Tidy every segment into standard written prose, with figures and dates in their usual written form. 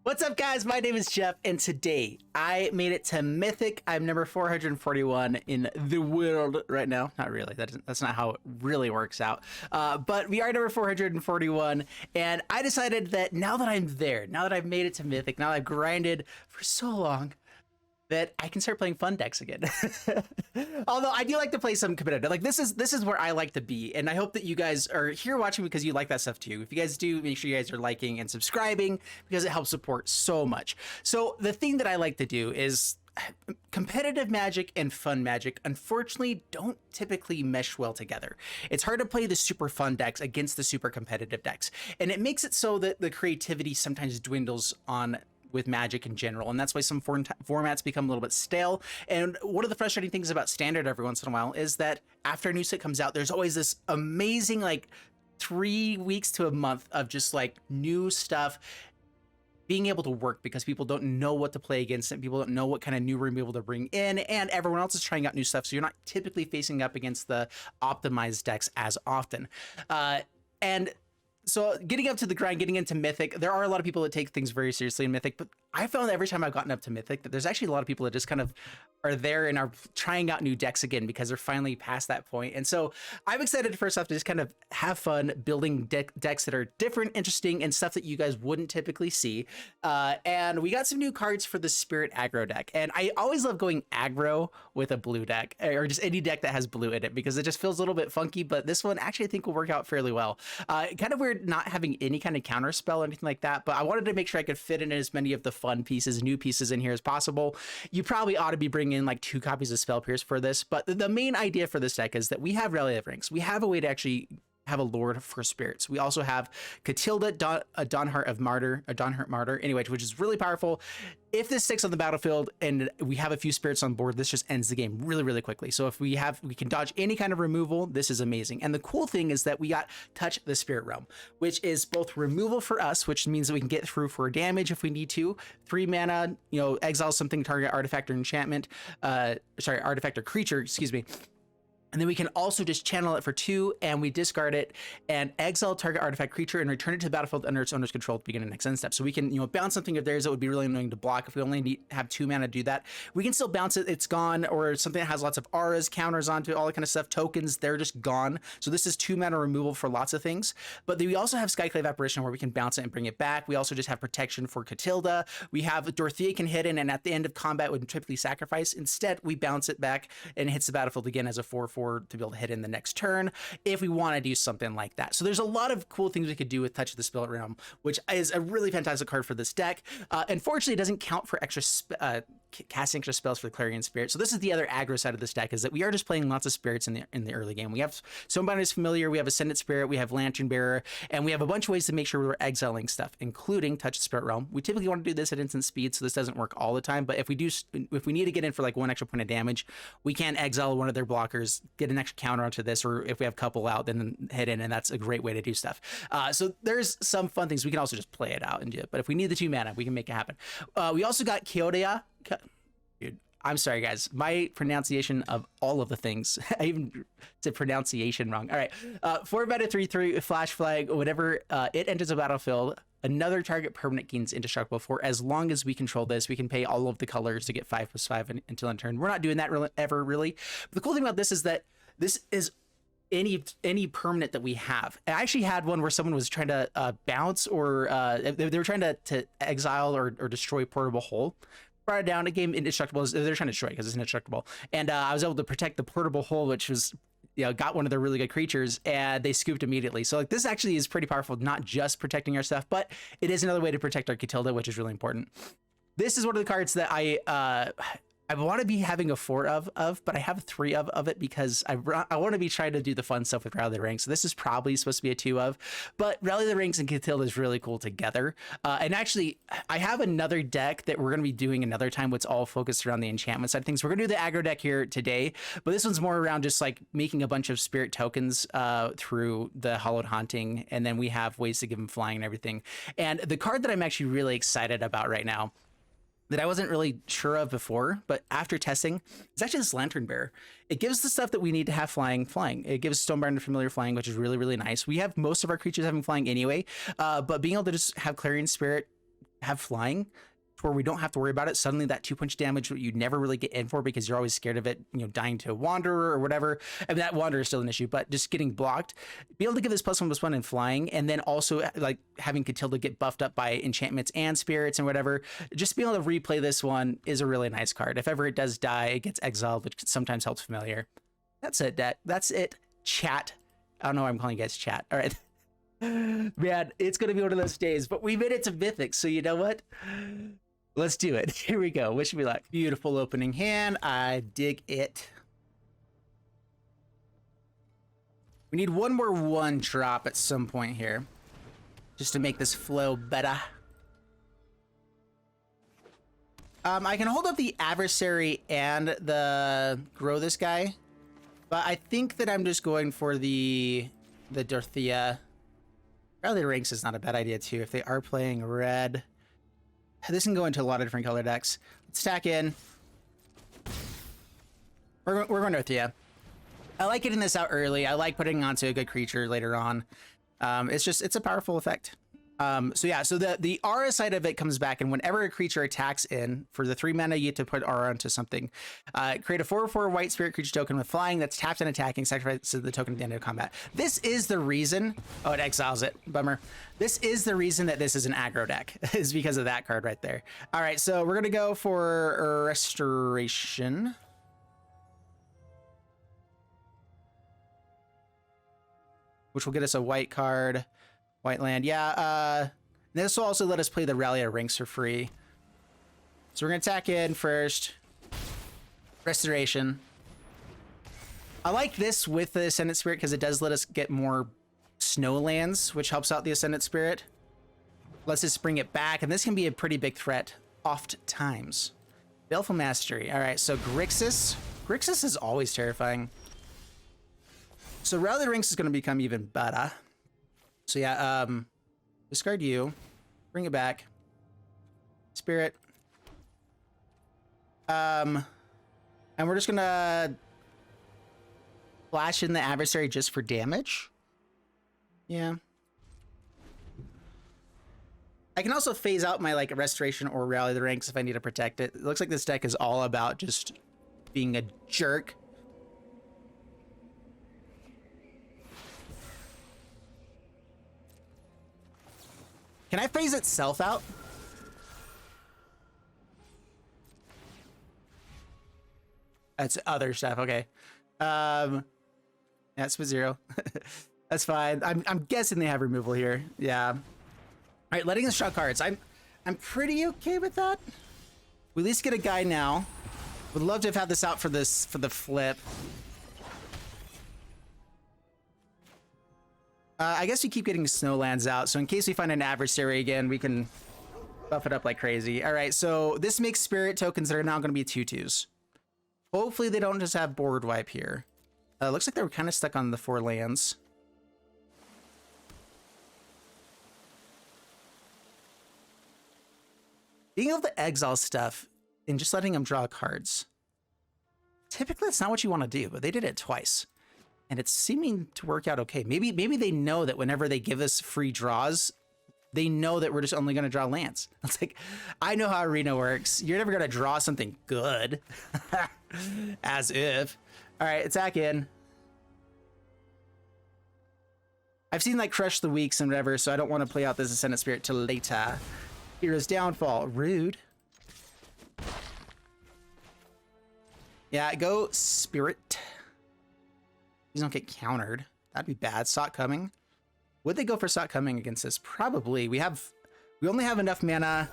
What's up, guys? My name is Jeff, and today I made it to Mythic. I'm number 441 in the world right now. Not really. That's not how it really works out. But we are number 441, and I decided that now that I'm there, now that I've made it to Mythic, now that I've grinded for so long, that I can start playing fun decks again. Although I do like to play some competitive. Like this is where I like to be, and I hope that you guys are here watching because you like that stuff too. If you guys do, make sure you guys are liking and subscribing because it helps support so much. So the thing that I like to do is competitive Magic and fun Magic unfortunately don't typically mesh well together. It's hard to play the super fun decks against the super competitive decks, and it makes it so that the creativity sometimes dwindles on with Magic in general, and that's why some formats become a little bit stale. And one of the frustrating things about Standard every once in a while is that after a new set comes out, there's always this amazing like 3 weeks to a month of just like new stuff being able to work because people don't know what to play against it. People don't know what kind of new removal to bring in, and everyone else is trying out new stuff, so you're not typically facing up against the optimized decks as often. And so getting up to the grind, getting into Mythic, there are a lot of people that take things very seriously in Mythic, but I found that every time I've gotten up to Mythic that there's actually a lot of people that just kind of are there and are trying out new decks again because they're finally past that point. And so I'm excited first off to just kind of have fun building decks that are different, interesting, and stuff that you guys wouldn't typically see. And we got some new cards for the Spirit Aggro deck. And I always love going aggro with a blue deck, or just any deck that has blue in it, because it just feels a little bit funky, but this one actually I think will work out fairly well. Kind of weird not having any kind of counter spell or anything like that, but I wanted to make sure I could fit in as many of the fun pieces, new pieces in here as possible. You probably ought to be bringing in like 2 copies of Spell Pierce for this, but the main idea for this deck is that we have Rally of Ranks. We have a way to actually have a Lord for spirits. We also have Katilda, a Dawnhart of Martyr, a Dawnhart Martyr, anyway, which is really powerful. If this sticks on the battlefield and we have a few spirits on board, this just ends the game really, really quickly. So if we can dodge any kind of removal, this is amazing. And the cool thing is that we got Touch the Spirit Realm, which is both removal for us, which means that we can get through for damage if we need to. 3 mana, exile something, target artifact or enchantment, artifact or creature, excuse me. And then we can also just channel it for 2, and we discard it and exile target artifact creature and return it to the battlefield under its owner's control at the beginning of the next end step. So we can, bounce something of theirs that would be really annoying to block if we only have 2 mana to do that. We can still bounce it, it's gone, or something that has lots of auras, counters onto it, all that kind of stuff, tokens, they're just gone. So this is 2 mana removal for lots of things. But then we also have Skyclave Apparition where we can bounce it and bring it back. We also just have protection for Katilda. We have Dorothea can hit in, and at the end of combat would typically sacrifice. Instead, we bounce it back and it hits the battlefield again as a 4/4 to be able to hit in the next turn if we want to do something like that. So there's a lot of cool things we could do with Touch of the Spirit Realm, which is a really fantastic card for this deck. Unfortunately, it doesn't count for extra casting extra spells for the Clarion Spirit. So this is the other aggro side of this deck, is that we are just playing lots of spirits in the early game. We have Stonebinder familiar, we have Ascendant Spirit, we have Lantern Bearer, and we have a bunch of ways to make sure we're exiling stuff, including Touch the Spirit Realm. We typically want to do this at instant speed, so this doesn't work all the time, but if we need to get in for like 1 extra point of damage, we can exile one of their blockers, get an extra counter onto this, or if we have a couple out, then hit in, and that's a great way to do stuff. So there's some fun things. We can also just play it out and do it, but if we need the 2 mana, we can make it happen. We also got Kyodai. Dude, I'm sorry, guys. My pronunciation of all of the things, I even said pronunciation wrong. All right. 4 mana 3/3 flash flag, whenever it enters a battlefield, another target permanent gains indestructible for as long as we control this. We can pay all of the colors to get 5/5 until end turn. We're not doing that ever, really. But the cool thing about this is that this is any permanent that we have. I actually had one where someone was trying to bounce, or they were trying to exile or destroy Portable Hole. Brought it down, a game indestructible. They're trying to destroy it because it's indestructible, and I was able to protect the Portable Hole, which was got one of their really good creatures, and they scooped immediately. So like this actually is pretty powerful, not just protecting our stuff, but it is another way to protect our Katilda, which is really important. This is one of the cards that I want to be having a 4 of, but I have 3 of it because I want to be trying to do the fun stuff with Rally the Ranks. So this is probably supposed to be a 2 of, but Rally the Ranks and Katilda is really cool together. And actually, I have another deck that we're going to be doing another time, which all focused around the enchantment side of things. We're going to do the aggro deck here today, but this one's more around just like making a bunch of spirit tokens through the Hallowed Haunting, and then we have ways to give them flying and everything. And the card that I'm actually really excited about right now, that I wasn't really sure of before, but after testing, it's actually this Lantern Bearer. It gives the stuff that we need to have flying. It gives Stonebinder familiar flying, which is really, really nice. We have most of our creatures having flying anyway, but being able to just have Clarion Spirit have flying, to where we don't have to worry about it. Suddenly that 2-punch damage you never really get in for because you're always scared of it, you know, dying to a Wanderer or whatever. I mean, that Wanderer is still an issue, but just getting blocked, be able to give this +1/+1 in flying, and then also like having Katilda get buffed up by enchantments and spirits and whatever. Just being able to replay this one is a really nice card. If ever it does die, it gets exiled, which sometimes helps familiar. That's it, deck. That's it, chat. I don't know why I'm calling you guys chat. All right. Man, it's going to be one of those days, but we made it to Mythic, so you know what? Let's do it. Here we go. Wish me luck. Beautiful opening hand. I dig it. We need one more 1-drop at some point here, just to make this flow better. I can hold up the Adversary and the Grow this guy, but I think that I'm just going for the Dorothea. Probably Ranks is not a bad idea too if they are playing red. This can go into a lot of different color decks. Let's stack in. We're going Dorothea. I like getting this out early. I like putting onto a good creature later on. It's a powerful effect. So yeah, so the aura side of it comes back, and whenever a creature attacks in, for the 3 mana, you get to put aura onto something. Create a 4/4 white spirit creature token with flying that's tapped and attacking, sacrifices the token at the end of combat. This is the reason, oh, it exiles it, bummer. This is the reason that this is an aggro deck, is because of that card right there. All right, so we're gonna go for Restoration. Which will get us a white card. White land, yeah. This will also let us play the Rally of Ranks for free. So we're gonna attack in first. Restoration. I like this with the Ascendant Spirit because it does let us get more snow lands, which helps out the Ascendant Spirit. Let's just bring it back, and this can be a pretty big threat oft times. Baleful Mastery. All right, so Grixis. Grixis is always terrifying. So Rally of Ranks is gonna become even better. So yeah, discard you, bring it back, Spirit, and we're just gonna flash in the Adversary just for damage. Yeah. I can also phase out my like Restoration or Rally the Ranks if I need to protect it. It looks like this deck is all about just being a jerk. Can I phase itself out? That's other stuff. Okay. That's with 0. That's fine. I'm guessing they have removal here. Yeah. All right, letting us draw cards. I'm pretty okay with that. We at least get a guy now. Would love to have had this out for the flip. I guess we keep getting Snowlands out, so in case we find an Adversary again, we can buff it up like crazy. All right, so this makes Spirit tokens that are now going to be 2/2s. Hopefully they don't just have board wipe here. Looks like they were kind of stuck on the 4 lands. Being able to exile stuff and just letting them draw cards. Typically, that's not what you want to do, but they did it twice. And it's seeming to work out okay. Maybe they know that whenever they give us free draws, they know that we're just only going to draw lands. It's like, I know how Arena works. You're never going to draw something good. As if. All right, attack in. I've seen like Crush the Weeks and whatever, so I don't want to play out this Ascendant Spirit till later. Hero's Downfall. Rude. Yeah, go Spirit. These don't get countered. That'd be bad. Sock Coming. Would they go for Sock Coming against this? Probably. We only have enough mana.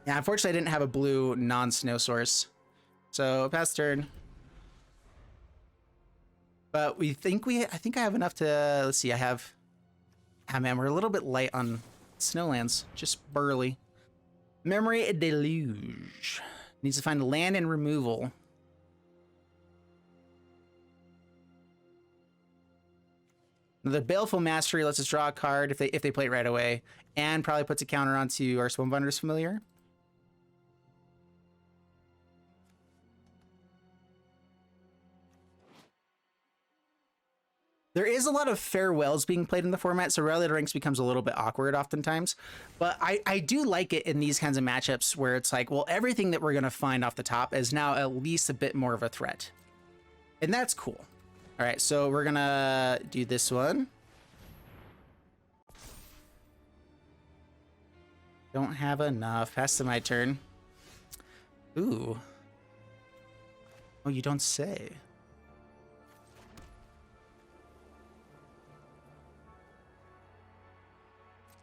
Yeah, unfortunately I didn't have a blue non-snow source. So pass turn. But I think I have enough to, let's see, ah man, we're a little bit light on Snowlands. Just burly. Memory Deluge. Needs to find land and removal. The Baleful Mastery lets us draw a card if they play it right away, and probably puts a counter onto our Stonebinder's Familiar. There is a lot of farewells being played in the format, so Rally to Ranks becomes a little bit awkward oftentimes. But I do like it in these kinds of matchups where it's like, well, everything that we're going to find off the top is now at least a bit more of a threat. And that's cool. All right, so we're going to do this one. Don't have enough. Pass to my turn. Ooh. Oh, you don't say.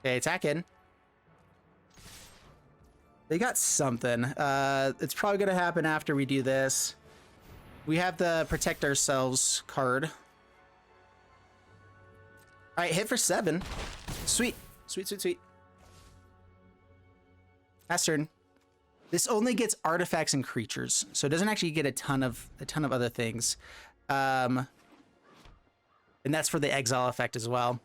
Okay, attacking. They got something. It's probably gonna happen after we do this. We have the Protect Ourselves card. All right, hit for 7. Sweet, sweet, sweet, sweet. Last turn. This only gets artifacts and creatures, so it doesn't actually get a ton of other things. And that's for the exile effect as well.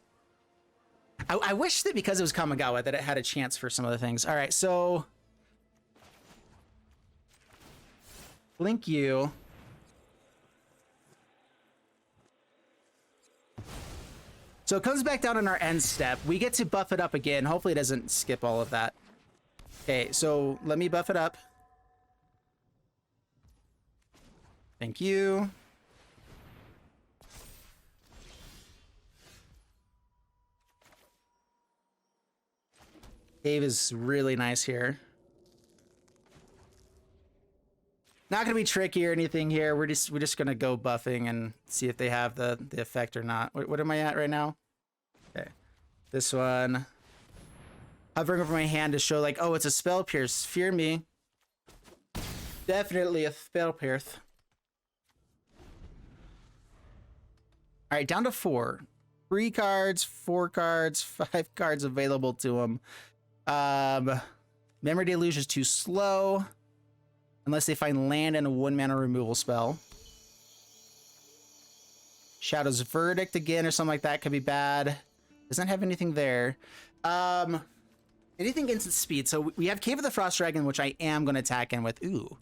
I wish that because it was Kamigawa that it had a chance for some other things. All right, so blink you. So it comes back down on our end step. We get to buff it up again. Hopefully it doesn't skip all of that. Okay, so let me buff it up. Thank you. Cave is really nice here. Not gonna be tricky or anything here. We're just gonna go buffing and see if they have the effect or not. What am I at right now? Okay, this one. Hovering over my hand to show like, oh, it's a spell pierce. Fear me. Definitely a spell pierce. All right, down to 4. 3 cards, 4 cards, 5 cards available to them. Memory Deluge is too slow. Unless they find land and a 1-mana removal spell. Shadow's Verdict again or something like that could be bad. Doesn't have anything there. Anything instant speed. So we have Cave of the Frost Dragon, which I am going to attack in with. Ooh.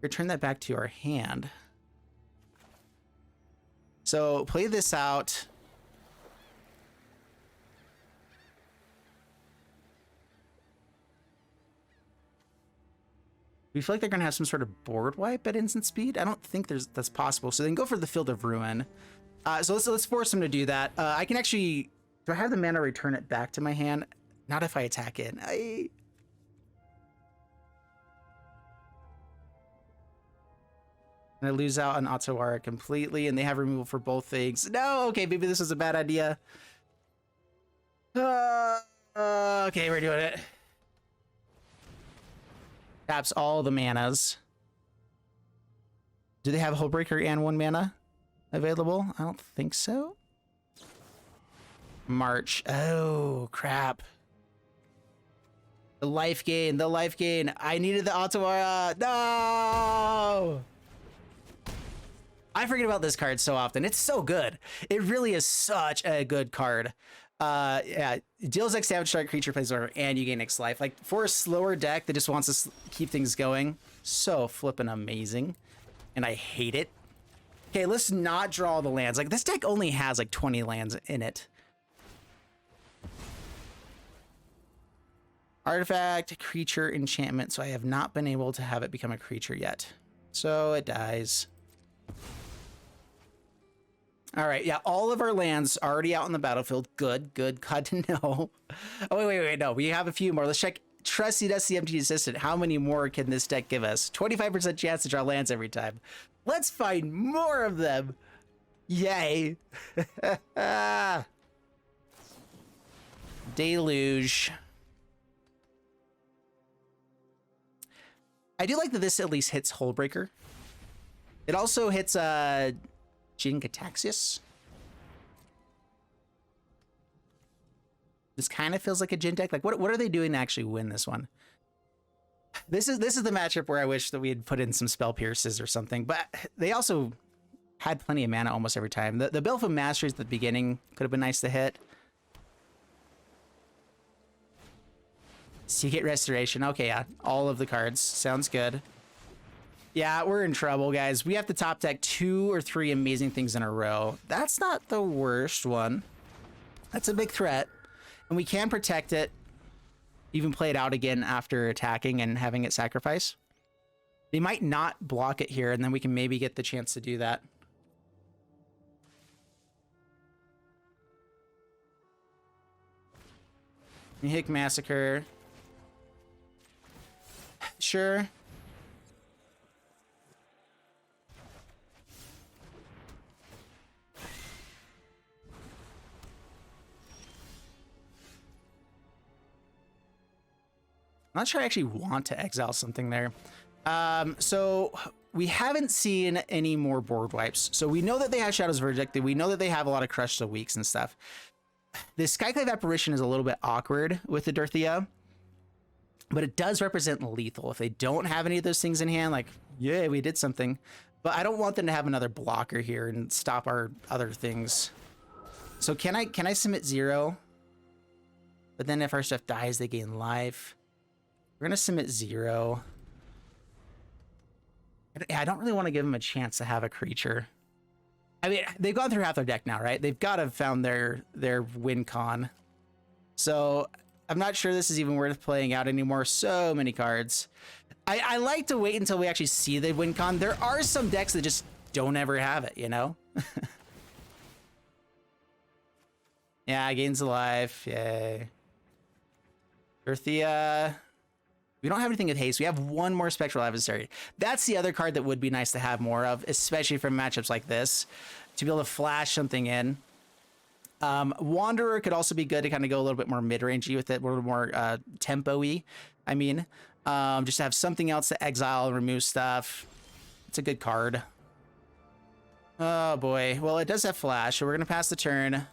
Return that back to our hand. So play this out. We feel like they're going to have some sort of board wipe at instant speed. I don't think that's possible. So then go for the Field of Ruin. So let's force them to do that. I can actually... Do I have the mana return it back to my hand? Not if I attack it. I lose out on Otawara completely, and they have removal for both things. No! Okay, maybe this is a bad idea. Okay, we're doing it. Taps all the manas. Do they have Hullbreaker and 1 mana available? I don't think so. March. Oh, crap. The life gain, the life gain. I needed the Otawara. No! I forget about this card so often. It's so good. It really is such a good card. Yeah, deals X damage to target creature plays over, and you gain X life. Like, for a slower deck that just wants to keep things going, so flippin' amazing. And I hate it. Okay, let's not draw the lands. Like, this deck only has like 20 lands in it. Artifact, creature, enchantment. So I have not been able to have it become a creature yet. So it dies. All right, yeah, all of our lands already out on the battlefield. Good, good, glad to know. Oh, wait, no, we have a few more. Let's check Trusty Dusty MTG Assistant. How many more can this deck give us? 25% chance to draw lands every time. Let's find more of them. Yay. Deluge. I do like that this at least hits Hullbreaker. It also hits Jin-Gataxias. This kind of feels like a Jin deck. Like, what are they doing to actually win this one? This is the matchup where I wish that we had put in some Spell Pierces or something. But they also had plenty of mana almost every time. The Belf of Masteries at the beginning could have been nice to hit. Secret Restoration. Okay, yeah. All of the cards. Sounds good. Yeah, we're in trouble, guys. We have to top deck 2 or 3 amazing things in a row. That's not the worst one. That's a big threat. And we can protect it, even play it out again after attacking and having it sacrifice. They might not block it here, and then we can maybe get the chance to do that. Mythic Massacre. Sure. I'm not sure I actually want to exile something there. So we haven't seen any more board wipes. So we know that they have Shadow's Verdict. We know that they have a lot of Crush the Weeks and stuff. The Skyclave Apparition is a little bit awkward with the Dorothea, but it does represent lethal. If they don't have any of those things in hand, like, yeah, we did something. But I don't want them to have another blocker here and stop our other things. So can I submit 0? But then if our stuff dies, they gain life. We're gonna submit 0. I don't really want to give them a chance to have a creature. I mean, they've gone through half their deck now, right? They've got to have found their win con. So I'm not sure this is even worth playing out anymore. So many cards. I like to wait until we actually see the win con. There are some decks that just don't ever have it, you know? Yeah, gains of life. Yay. Dorothea. We don't have anything with haste. We have one more Spectral Adversary. That's the other card that would be nice to have more of, especially for matchups like this, to be able to flash something in. Wanderer could also be good to kind of go a little bit more mid-rangey with it, a little more tempo-y, I mean. Just to have something else to exile and remove stuff. It's a good card. Oh, boy. Well, it does have flash, so we're going to pass the turn.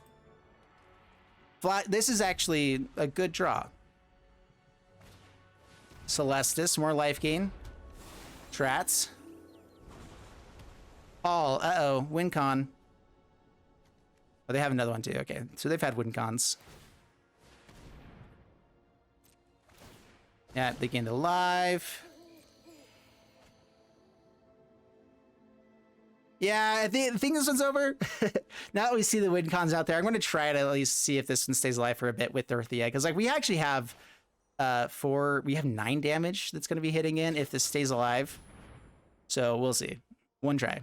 This is actually a good draw. Celestis, more life gain. Trats. All, uh-oh, win con. Oh, they have another one too, okay. So they've had win cons. Yeah, they gained a life. Yeah, I think this one's over. Now that we see the win cons out there, I'm going to try to at least see if this one stays alive for a bit with Dorothea. Because, like, we actually have... we have 9 damage that's going to be hitting in if this stays alive. So we'll see. One try.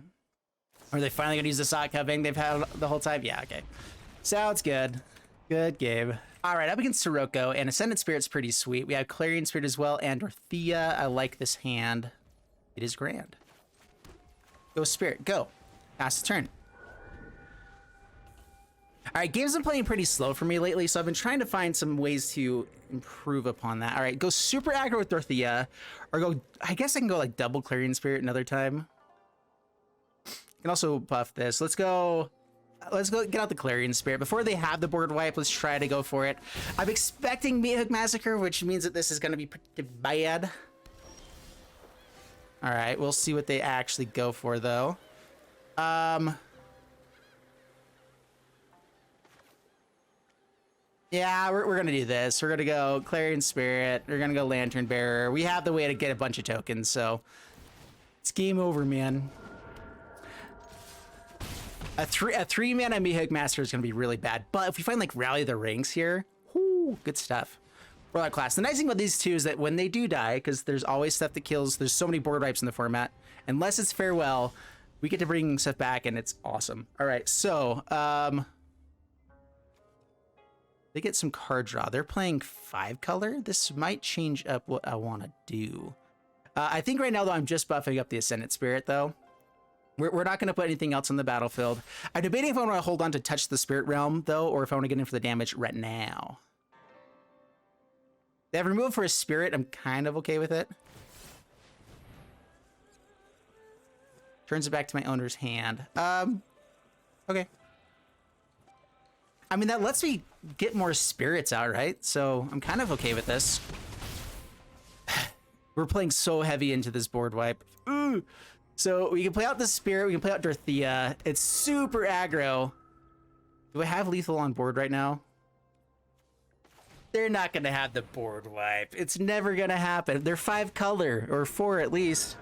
Are they finally going to use the sock cupping they've had the whole time? Yeah, okay. Sounds good. Good game. All right, up against Sirocco, and Ascendant Spirit's pretty sweet. We have Clarion Spirit as well, and Dorothea. I like this hand. It is grand. Go Spirit, go. Pass the turn. All right, games been playing pretty slow for me lately, so I've been trying to find some ways to improve upon that. All right, go super aggro with Dorothea, or go, I guess I can go like double Clarion Spirit another time. I can also buff this. Let's go get out the Clarion Spirit. Before they have the board wipe, let's try to go for it. I'm expecting Mythic Massacre, which means that this is going to be pretty bad. All right, we'll see what they actually go for, though. Yeah, we're going to do this. We're going to go Clarion Spirit. We're going to go Lantern Bearer. We have the way to get a bunch of tokens, so it's game over, man. A 3-mana Mythic Master is going to be really bad, but if we find, like, Rally the Rings here, whoo, good stuff. Warlock class. The nice thing about these two is that when they do die, because there's always stuff that kills, there's so many board wipes in the format, unless it's Farewell, we get to bring stuff back, and it's awesome. All right, so, they get some card draw. They're playing 5-color. This might change up what I want to do. I think right now, though, I'm just buffing up the Ascendant Spirit, though. We're not going to put anything else on the battlefield. I'm debating if I want to hold on to Touch the Spirit Realm, though, or if I want to get in for the damage right now. They have removed for a Spirit. I'm kind of okay with it. Turns it back to my owner's hand. Okay. I mean, that lets me get more spirits out, right? So I'm kind of okay with this. We're playing so heavy into this board wipe. Ooh. So we can play out the Spirit. We can play out Dorothea. It's super aggro. Do I have lethal on board right now? They're not going to have the board wipe. It's never going to happen. They're 5-color, or 4 at least.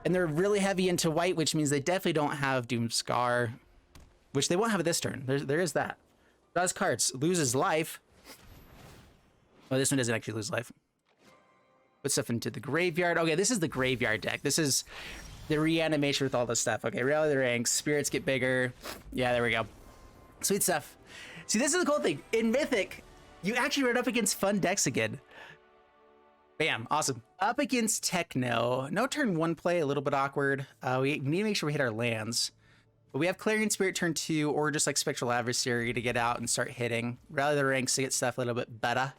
And they're really heavy into white, which means they definitely don't have Doomscar, which they won't have this turn. There is that. Draws cards, loses life. Oh, this one doesn't actually lose life. Put stuff into the graveyard. Okay, this is the graveyard deck. This is the reanimation with all this stuff. Okay, rally the ranks. Spirits get bigger. Yeah, there we go. Sweet stuff. See, this is the cool thing. In Mythic, you actually run up against fun decks again. Bam, awesome. Up against Techno. No turn 1 play, a little bit awkward. We need to make sure we hit our lands. But we have Clarion Spirit turn 2, or just like Spectral Adversary to get out and start hitting. Rally the ranks to get stuff a little bit better.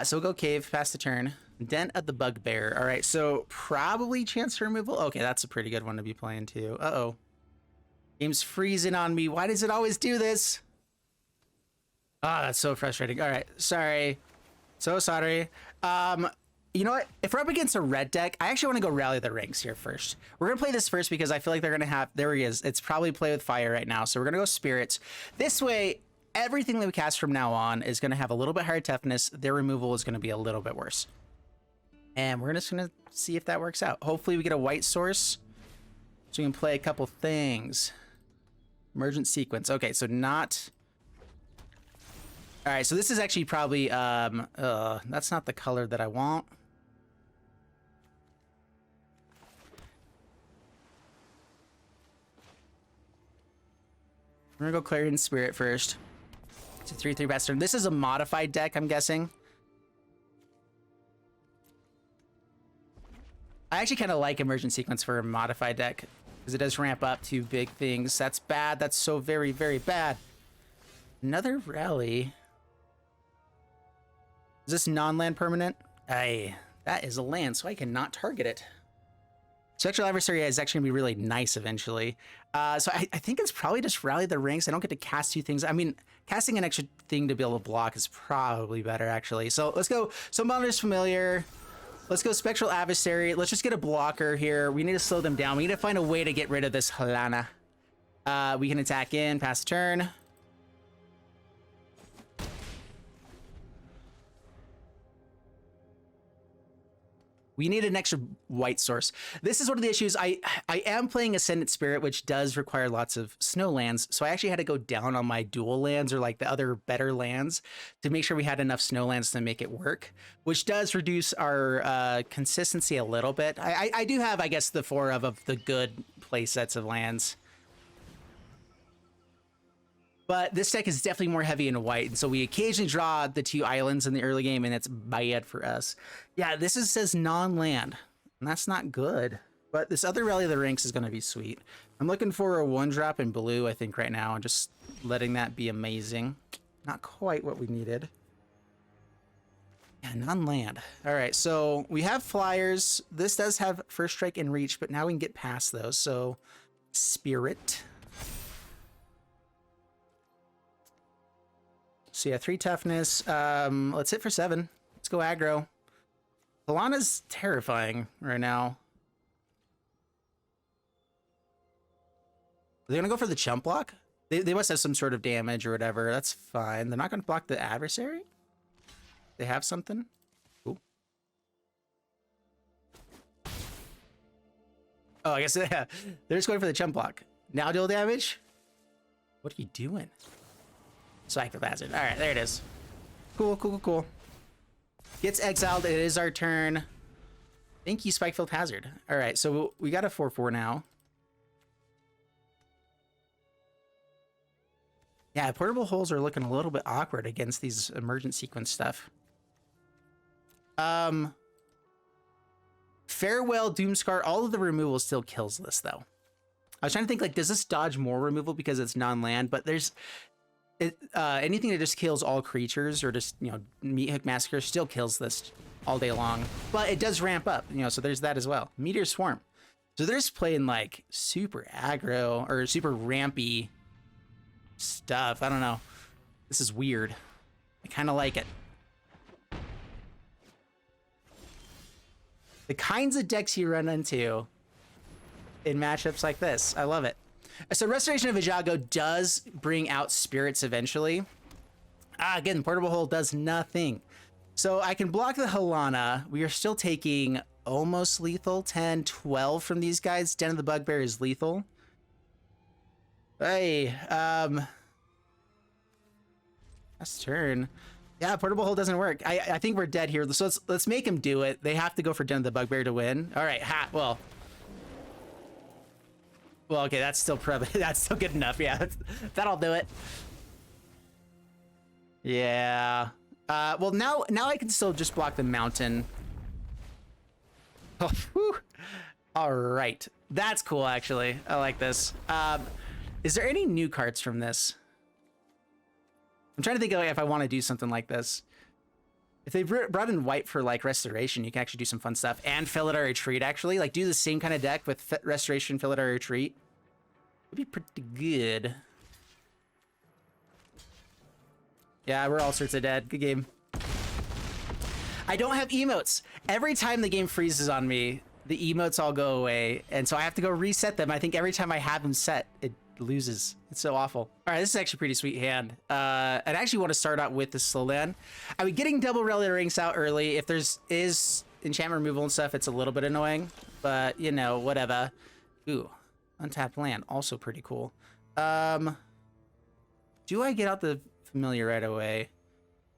So we'll go Cave, pass the turn. Dent of the Bugbear. All right, so probably chance for removal. Okay, that's a pretty good one to be playing too. Uh-oh. Game's freezing on me. Why does it always do this? Ah, that's so frustrating. All right, sorry. So sorry. You know what? If we're up against a red deck, I actually want to go Rally the Ranks here first. We're going to play this first because I feel like they're going to have... There he is. It's probably Play with Fire right now. So we're going to go Spirits. This way, everything that we cast from now on is going to have a little bit higher toughness. Their removal is going to be a little bit worse. And we're just going to see if that works out. Hopefully we get a white source so we can play a couple things. Emergent Sequence. Okay, so not... All right, so this is actually probably... that's not the color that I want. We're gonna go Clarion Spirit first. It's a 3/3 pass turn. This is a modified deck, I'm guessing. I actually kind of like Emergent Sequence for a modified deck because it does ramp up to big things. That's bad. That's so very, very bad. Another rally. Is this non-land permanent? Aye, that is a land, so I cannot target it. Spectral Adversary is actually going to be really nice eventually. So I think it's probably just Rally the Ranks. I don't get to cast 2 things. I mean, casting an extra thing to be able to block is probably better, actually. So let's go. Stonebinder familiar. Let's go Spectral Adversary. Let's just get a blocker here. We need to slow them down. We need to find a way to get rid of this Halana. We can attack in, pass turn. We need an extra white source. This is one of the issues. I am playing Ascendant Spirit, which does require lots of snow lands. So I actually had to go down on my dual lands or like the other better lands to make sure we had enough snow lands to make it work, which does reduce our consistency a little bit. I do have, I guess, the 4 of the good play sets of lands. But this deck is definitely more heavy in white, and so we occasionally draw the 2 islands in the early game, and it's bad for us. Yeah, this says non-land, and that's not good. But this other Rally of the Ranks is going to be sweet. I'm looking for a 1-drop in blue, I think, right now, and just letting that be amazing. Not quite what we needed. Yeah, non-land. All right, so we have flyers. This does have first strike and reach, but now we can get past those. So, Spirit. So yeah, 3 toughness. Let's hit for 7. Let's go aggro. Halana's terrifying right now. Are they gonna go for the chump block? They must have some sort of damage or whatever. That's fine. They're not gonna block the adversary? They have something? Ooh. Oh, I guess yeah. They're just going for the chump block. Now deal damage? What are you doing? Skyclave Apparition. All right, there it is. Cool, cool, cool, cool. Gets exiled. It is our turn. Thank you, Spikefield Hazard. All right, so we got a 4/4 now. Yeah, portable holes are looking a little bit awkward against these emergent sequence stuff. Farewell, Doomscar. All of the removal still kills this, though. I was trying to think, like, does this dodge more removal because it's non-land? But there's... anything that just kills all creatures or just, you know, Meat Hook Massacre still kills this all day long. But it does ramp up, you know, so there's that as well. Meteor Swarm. So they're just playing, like, super aggro or super rampy stuff. I don't know. This is weird. I kind of like it. The kinds of decks you run into in matchups like this. I love it. So Restoration of Eiganjo does bring out spirits eventually. Again, Portable Hole does nothing. So I can block the Halana. We are still taking almost lethal. 10, 12 from these guys. Den of the Bugbear is lethal. Hey, last turn. Yeah, Portable Hold doesn't work. I think we're dead here. So let's make him do it. They have to go for Den of the Bugbear to win. All right, well, okay, that's still probably that's still good enough. Yeah, that'll do it. Yeah. Well, now I can still just block the mountain. Oh, whew. All right, that's cool. Actually, I like this. Is there any new cards from this? I'm trying to think of like, if I want to do something like this. If they brought in white for like Restoration, you can actually do some fun stuff. And Philidor Retreat, actually. Like do the same kind of deck with Restoration, Philidor Retreat. Would be pretty good. Yeah, we're all sorts of dead. Good game. I don't have emotes. Every time the game freezes on me, the emotes all go away. And so I have to go reset them. I think every time I have them set, it loses. It's so awful. All right, this is actually a pretty sweet hand. I'd actually want to start out with the slow land. I mean, getting double Relic Rings out early, if there's enchantment removal and stuff, it's a little bit annoying, but you know, whatever. Ooh, untapped land, also pretty cool. Do I get out the familiar right away?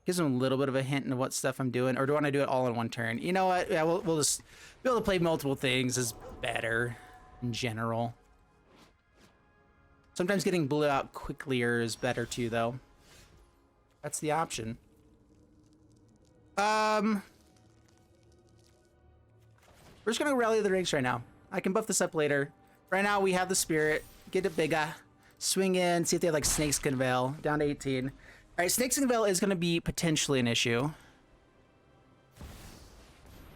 Gives them a little bit of a hint into what stuff I'm doing, or do I want to do it all in one turn? You know what? Yeah, we'll just be able to play multiple things is better in general. Sometimes getting blue out quicklier is better too, though. That's the option. We're just gonna rally the rings right now. I can buff this up later. Right now we have the spirit. Get it bigger. Swing in. See if they have like Snakeskin Veil. Down to 18. All right, Snakeskin Veil is gonna be potentially an issue.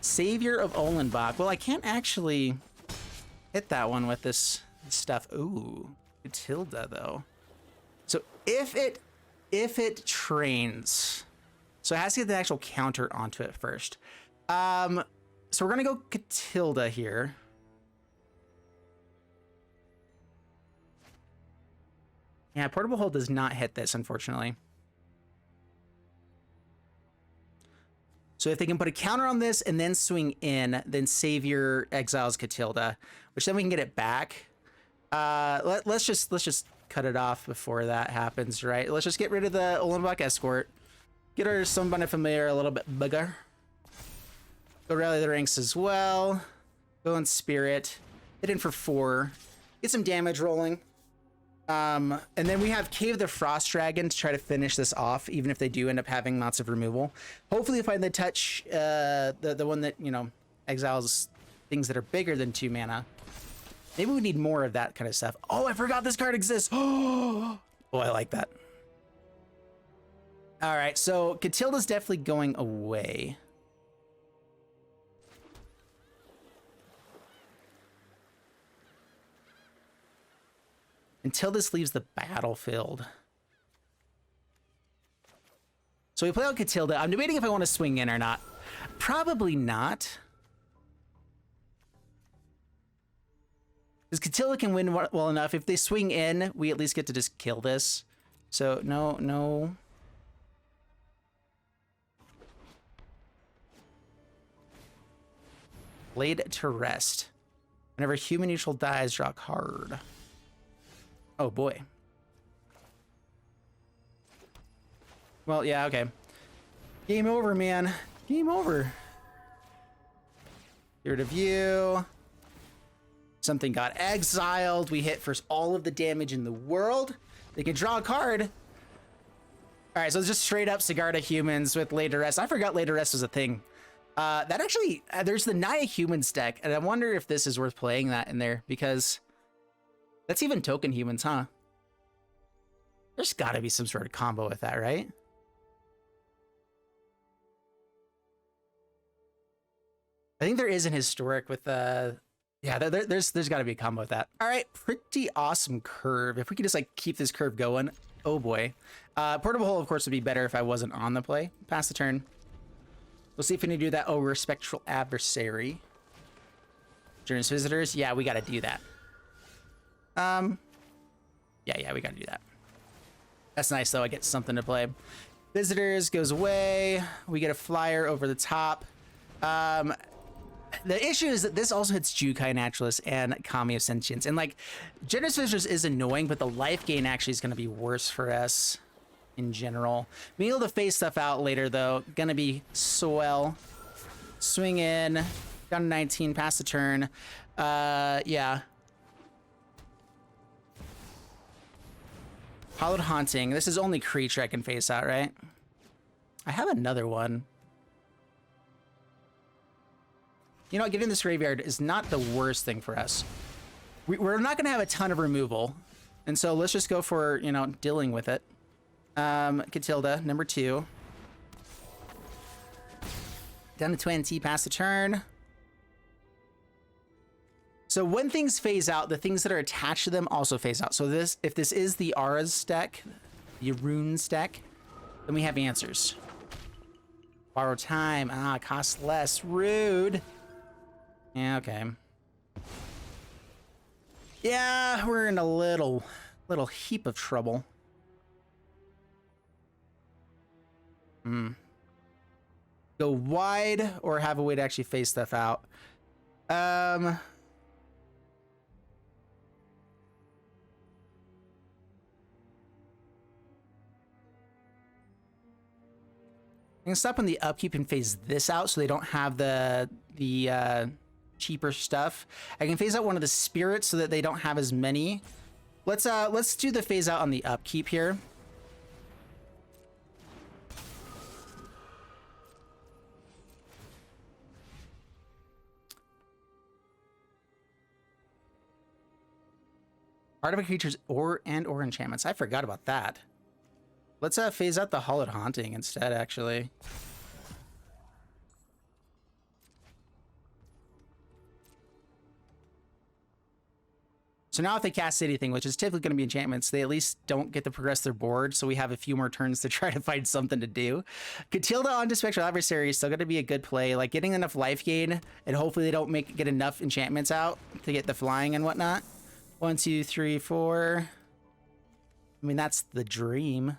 Savior of Olenbach. Well, I can't actually hit that one with this stuff. Ooh. Katilda though. So if it trains, so it has to get the actual counter onto it first. So we're gonna go Katilda here. Yeah, Portable Hold does not hit this, unfortunately. So if they can put a counter on this and then swing in, then Savior exiles Katilda, which then we can get it back. Let's just cut it off before that happens, right? Let's just get rid of the Olenbach Escort. Get our Stonebinder Familiar a little bit bigger. Go rally the ranks as well. Go in Spirit. Hit in for 4. Get some damage rolling. And then we have Cave the Frost Dragon to try to finish this off, even if they do end up having lots of removal. Hopefully find the touch, the one that, you know, exiles things that are bigger than 2 mana. Maybe we need more of that kind of stuff. Oh, I forgot this card exists. Oh, I like that. All right, so Katilda's definitely going away. Until this leaves the battlefield. So we play out Katilda. I'm debating if I want to swing in or not. Probably not. Because Katilda can win well enough. If they swing in, we at least get to just kill this. So, no. Laid to rest. Whenever human neutral dies, draw a card. Oh, boy. Well, yeah, okay. Game over, man. Game over. Here to view. Something got exiled. We hit for all of the damage in the world. They can draw a card. All right, so it's just straight up Sigarda humans with Laid to Rest. I forgot Laid to Rest was a thing. That actually, there's the Naya humans deck, and I wonder if this is worth playing that in there, because that's even token humans, huh? There's gotta be some sort of combo with that, right? I think there is an historic with yeah, there's got to be a combo with that. All right, pretty awesome curve. If we could just like keep this curve going, oh boy. Portable Hole, of course, would be better if I wasn't on the play. Pass the turn. We'll see if we need to do that over Spectral Adversary. Journey's Visitors, yeah, we got to do that. Yeah, we got to do that. That's nice though. I get something to play. Visitors goes away. We get a flyer over the top. The issue is that this also hits Jukai Naturalist and Kami of Sentience. And like, Generous Vicious is annoying, but the life gain actually is going to be worse for us in general. Being able to phase stuff out later, though, going to be swell. Swing in, down to 19, pass the turn. Yeah. Hallowed Haunting. This is only creature I can face out, right? I have another one. You know, getting this graveyard is not the worst thing for us. We're not going to have a ton of removal. And so let's just go for, you know, dealing with it. Katilda, number 2. Down to 20, pass the turn. So when things phase out, the things that are attached to them also phase out. So this, if this is the Aura's deck, the Runes deck, then we have answers. Borrow time. Ah, costs less. Rude. Yeah, okay. Yeah, we're in a little heap of trouble. Go wide or have a way to actually phase stuff out. I can stop on the upkeep and phase this out so they don't have the cheaper stuff. I can phase out one of the spirits so that they don't have as many. Let's do the phase out on the upkeep here. Artifact creatures or enchantments. I forgot about that. Let's phase out the Hallowed Haunting instead, actually. So now if they cast anything, which is typically going to be enchantments, they at least don't get to progress their board, so we have a few more turns to try to find something to do. Katilda onto Spectral Adversary is still going to be a good play. Like, getting enough life gain, and hopefully they don't get enough enchantments out to get the flying and whatnot. 1, 2, 3, 4. I mean, that's the dream.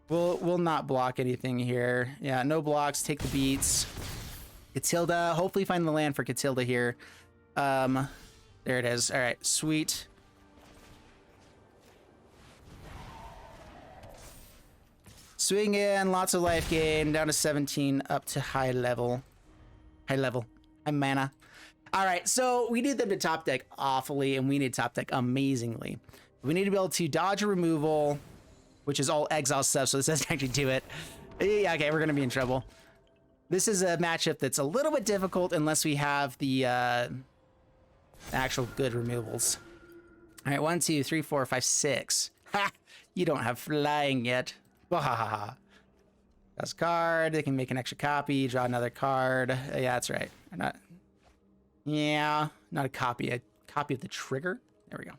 We'll not block anything here. Yeah, no blocks. Take the beats. Katilda. Hopefully find the land for Katilda here. There it is. All right, sweet. Swing in. Lots of life gain. Down to 17. Up to high level. High mana. All right, so we need them to top deck awfully, and we need top deck amazingly. We need to be able to dodge a removal, which is all exile stuff, so this doesn't actually do it. Yeah, okay, we're going to be in trouble. This is a matchup that's a little bit difficult unless we have the actual good removals. All right, 1, 2, 3, 4, 5, 6. Ha! You don't have flying yet. Bahaha. That's a card. They can make an extra copy, draw another card. Yeah, that's right. Yeah, not a copy of the trigger. There we go.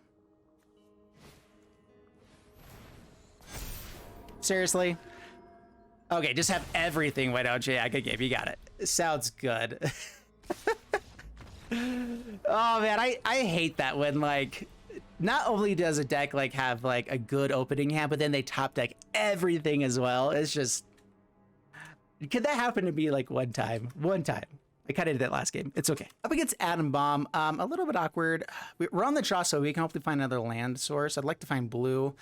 Seriously? Okay, just have everything, why don't you? Yeah, good game, you got it. Sounds good. Oh man, I hate that when, like, not only does a deck like have like a good opening hand, but then they top deck everything as well. It's just, could that happen to me like one time? I kind of did that last game. It's okay. Up against Atom Bomb, a little bit awkward. We're on the draw, so we can hopefully find another land source. I'd like to find blue.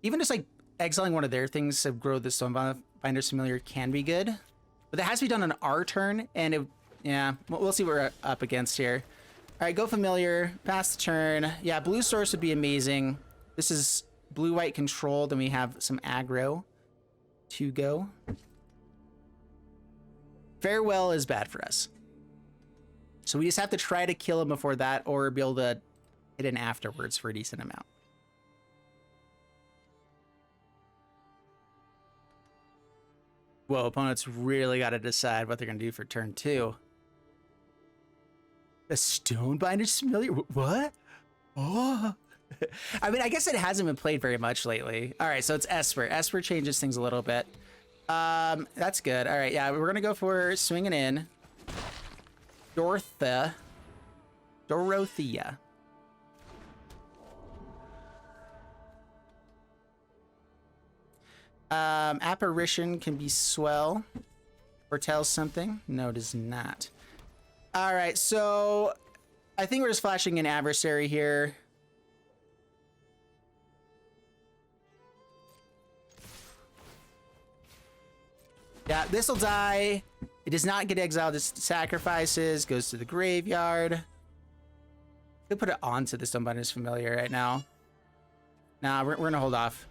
Even just like exiling one of their things to grow the Stonebinder's Familiar can be good. But that has to be done on our turn, and yeah, we'll see what we're up against here. All right, go Familiar, pass the turn. Yeah, blue source would be amazing. This is blue-white controlled, and we have some aggro to go. Farewell is bad for us. So we just have to try to kill him before that, or be able to hit in afterwards for a decent amount. Whoa, opponents really got to decide what they're going to do for turn 2. A Stonebinder's Familiar? What? Oh. I mean, I guess it hasn't been played very much lately. All right, so it's Esper. Esper changes things a little bit. That's good. All right, yeah, we're going to go for swinging in. Dorothea. Apparition can be swell. Foretells something? No, it does not. All right, so I think we're just flashing an adversary here. Yeah, this will die. It does not get exiled. It sacrifices, goes to the graveyard. Could put it onto the Stonebinder's Familiar right now. Nah, we're gonna hold off.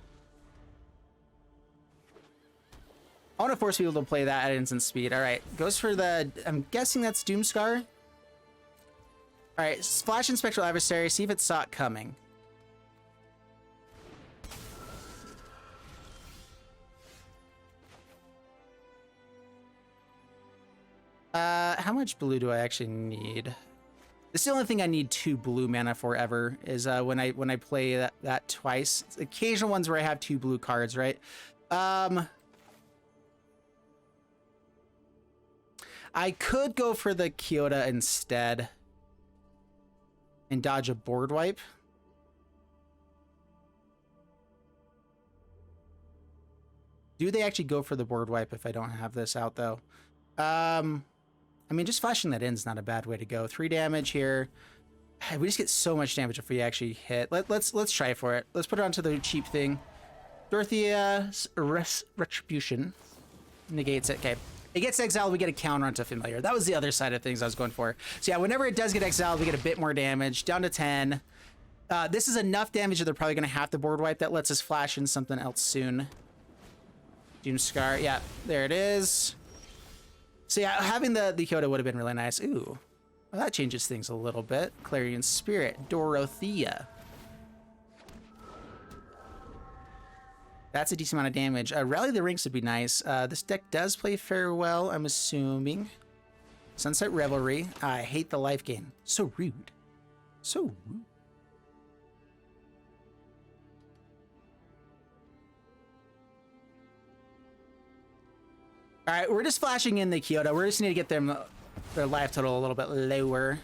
I want to force people to play that at instant speed. All right, goes for the, I'm guessing that's Doomscar. All right, flash in Spectral Adversary, see if it saw it coming. How much blue do I actually need? This is the only thing I need 2 blue mana for ever, is when I play that twice. It's occasional ones where I have 2 blue cards, right? I could go for the Kyodai instead and dodge a board wipe. Do they actually go for the board wipe if I don't have this out, though? I mean, just flashing that in is not a bad way to go. 3 damage here. We just get so much damage if we actually hit. Let's try for it. Let's put it onto the cheap thing. Dorothea's Retribution negates it. Okay. It gets exiled, we get a counter onto Familiar. That was the other side of things I was going for. So yeah, whenever it does get exiled, we get a bit more damage. Down to 10. This is enough damage that they're probably going to have to board wipe. That lets us flash in something else soon. Doomscar. Yeah, there it is. So yeah, having the Kyodai would have been really nice. Ooh. Well, that changes things a little bit. Clarion Spirit. Dorothea. That's a decent amount of damage. Rally the Ranks would be nice. This deck does play Farewell, I'm assuming. Sunset Revelry. I hate the life gain. So rude. So rude. All right, we're just flashing in the Kyodai. We just need to get them their life total a little bit lower.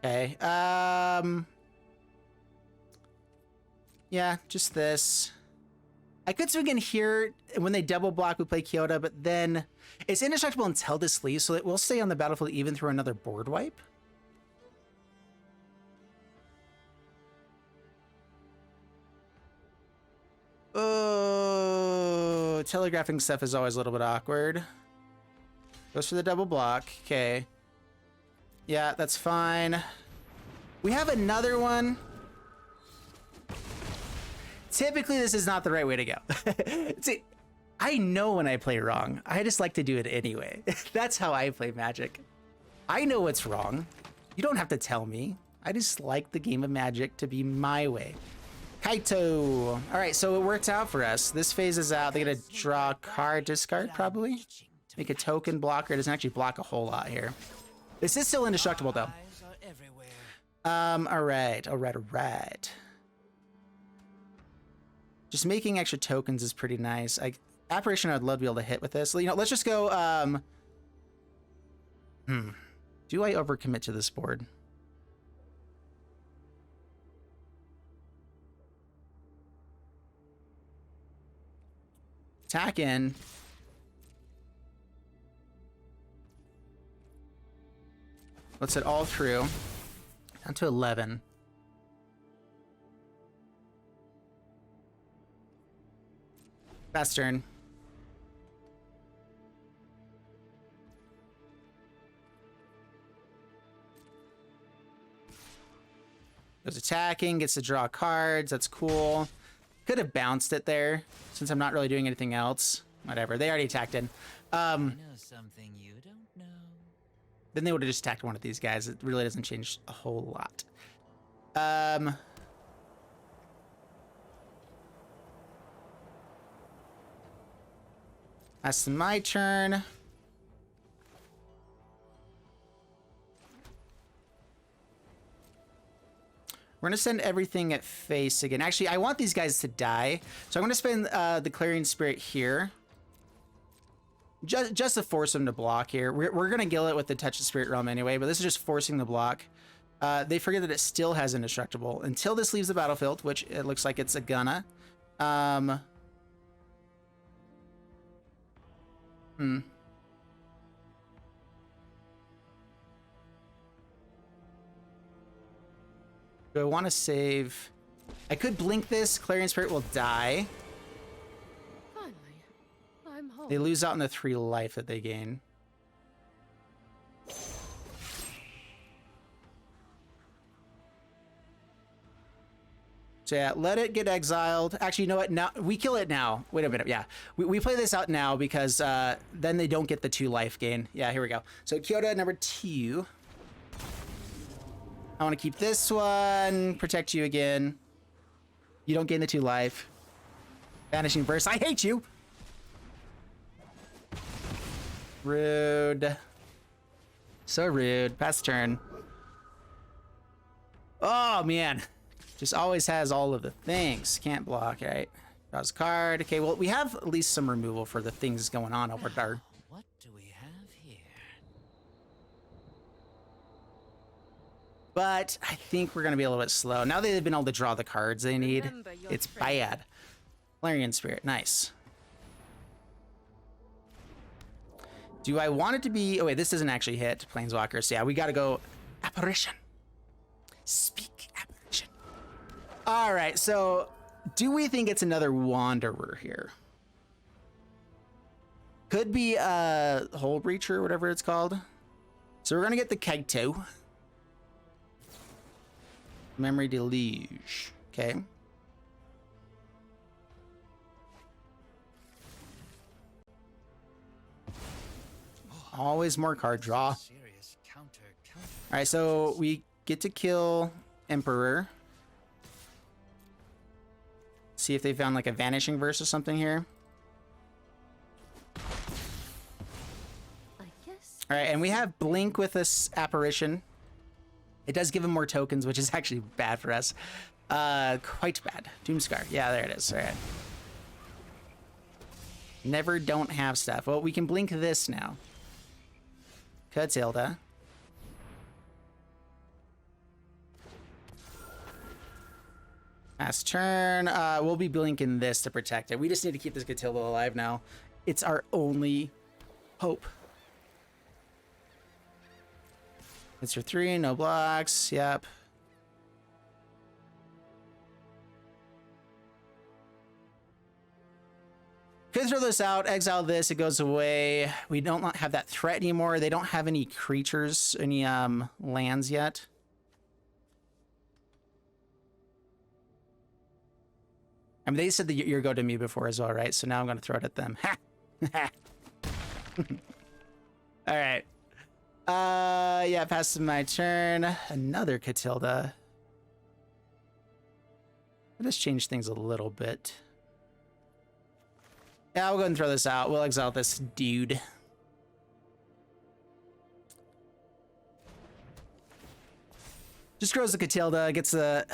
Okay. Yeah, just this. I could swing in here. When they double block, we play Kyodai, but then it's indestructible until this leaves, so it will stay on the battlefield even through another board wipe. Oh, telegraphing stuff is always a little bit awkward. Goes for the double block. Okay. Yeah, that's fine. We have another one. Typically, this is not the right way to go. See, I know when I play wrong. I just like to do it anyway. That's how I play Magic. I know what's wrong. You don't have to tell me. I just like the game of Magic to be my way. Kaito. All right, so it worked out for us. This phases out. They get to draw a card, discard probably. Make a token blocker. It doesn't actually block a whole lot here. This is still indestructible though. All right. Just making extra tokens is pretty nice. Apparition I'd love to be able to hit with this. You know, let's just go, do I overcommit to this board? Attack in. Let's hit all through. Down to 11. Fast turn. Goes attacking, gets to draw cards. That's cool. Could have bounced it there, since I'm not really doing anything else. Whatever. They already attacked in. I know something you don't know. Then they would have just attacked one of these guys. It really doesn't change a whole lot. That's my turn. We're going to send everything at face again. Actually, I want these guys to die. So I'm going to spend the Clarion Spirit here. Just to force them to block here. We're going to kill it with the Touch of Spirit Realm anyway, but this is just forcing the block. They forget that it still has indestructible until this leaves the battlefield, which it looks like it's a gonna. Hmm. Do I want to save? I could blink this. Clarion Spirit will die. Finally, I'm home. They lose out on the 3 life that they gain. So yeah, let it get exiled. Actually, you know what? Now we kill it now. Wait a minute. Yeah, we play this out now because then they don't get the 2 life gain. Yeah, here we go. So Kyodai number 2. I want to keep this one. Protect you again. You don't gain the 2 life. Vanishing Burst. I hate you. Rude. So rude. Pass turn. Oh man. Just always has all of the things. Can't block, right? Draws a card. Okay, well, we have at least some removal for the things going on over there. What do we have here? But I think we're going to be a little bit slow. Now that they've been able to draw the cards they need, Remember your it's training. bad. Clarion Spirit, nice. Do I want it to be... Oh, wait, this doesn't actually hit Planeswalker. So yeah, we got to go Apparition. Speak Apparition. All right, so do we think it's another Wanderer here? Could be a Hole Breacher, whatever it's called. So we're going to get the Kaito. Memory Deluge. Okay. Always more card draw. Serious counter. All right, so we get to kill Emperor. See if they found like a Vanishing Verse or something here. I guess. All right, and we have Blink with this Apparition. It does give him more tokens, which is actually bad for us. Quite bad. Doomscar. Yeah, there it is. All right. Never don't have stuff. Well, we can blink this now. Katilda. Last turn. We'll be blinking this to protect it. We just need to keep this Katilda alive now. It's our only hope. It's your 3, no blocks. Yep. Could throw this out, exile this, it goes away. We don't have that threat anymore. They don't have any creatures, any lands yet. I mean, they said that you're go to me before as well, right? So now I'm going to throw it at them. Ha! All right. Yeah, passes my turn. Another Katilda. I'll just change things a little bit. Yeah, we'll go ahead and throw this out. We'll exile this dude. Just grows the Katilda, gets the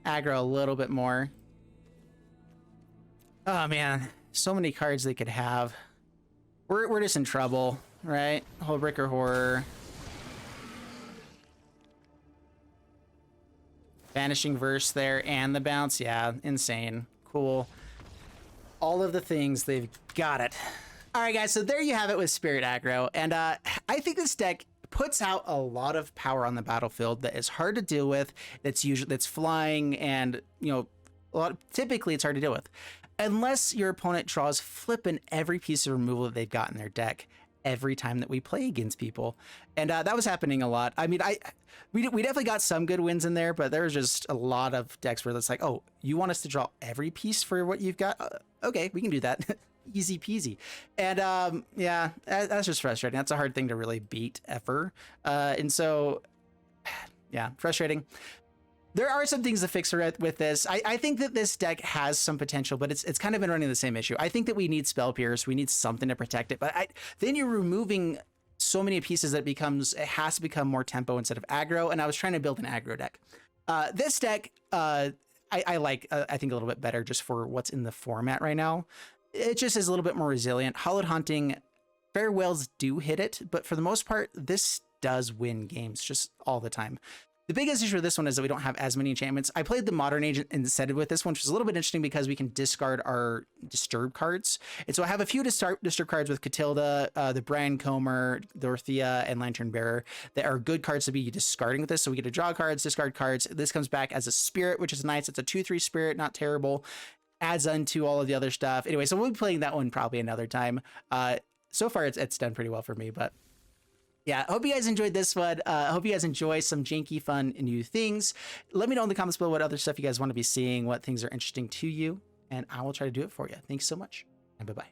aggro a little bit more. Oh man, so many cards they could have. We're just in trouble, right? Hullbreaker Horror. Vanishing Verse there and the bounce. Yeah, insane. Cool. All of the things, they've got it. All right, guys, so there you have it with Spirit Aggro. And I think this deck puts out a lot of power on the battlefield that is hard to deal with, that's flying, and, you know, typically it's hard to deal with. Unless your opponent draws flipping every piece of removal that they've got in their deck every time that we play against people. And that was happening a lot. I mean, we definitely got some good wins in there, but there was just a lot of decks where it's like, oh, you want us to draw every piece for what you've got? Okay, we can do that. Easy peasy. And yeah, that's just frustrating. That's a hard thing to really beat ever. And so, yeah, frustrating. There are some things to fix with this. I think that this deck has some potential, but it's kind of been running the same issue. I think that we need Spell Pierce. We need something to protect it. But then you're removing so many pieces that it has to become more tempo instead of aggro. And I was trying to build an aggro deck. This deck, I like, I think, a little bit better just for what's in the format right now. It just is a little bit more resilient. Hollowed Hunting, farewells do hit it, but for the most part, this does win games just all the time. The biggest issue with this one is that we don't have as many enchantments. I played the Modern Age instead with this one, which is a little bit interesting because we can discard our disturb cards. And so I have a few disturb cards with Katilda, the Brian Comer, Dorothea, and Lantern Bearer that are good cards to be discarding with this. So we get to draw cards, discard cards. This comes back as a spirit, which is nice. It's a 2/3 spirit, not terrible. Adds onto all of the other stuff. Anyway, so we'll be playing that one probably another time. So far, it's done pretty well for me, but yeah, I hope you guys enjoyed this one. I hope you guys enjoy some janky, fun, new things. Let me know in the comments below what other stuff you guys want to be seeing, what things are interesting to you, and I will try to do it for you. Thanks so much, and bye-bye.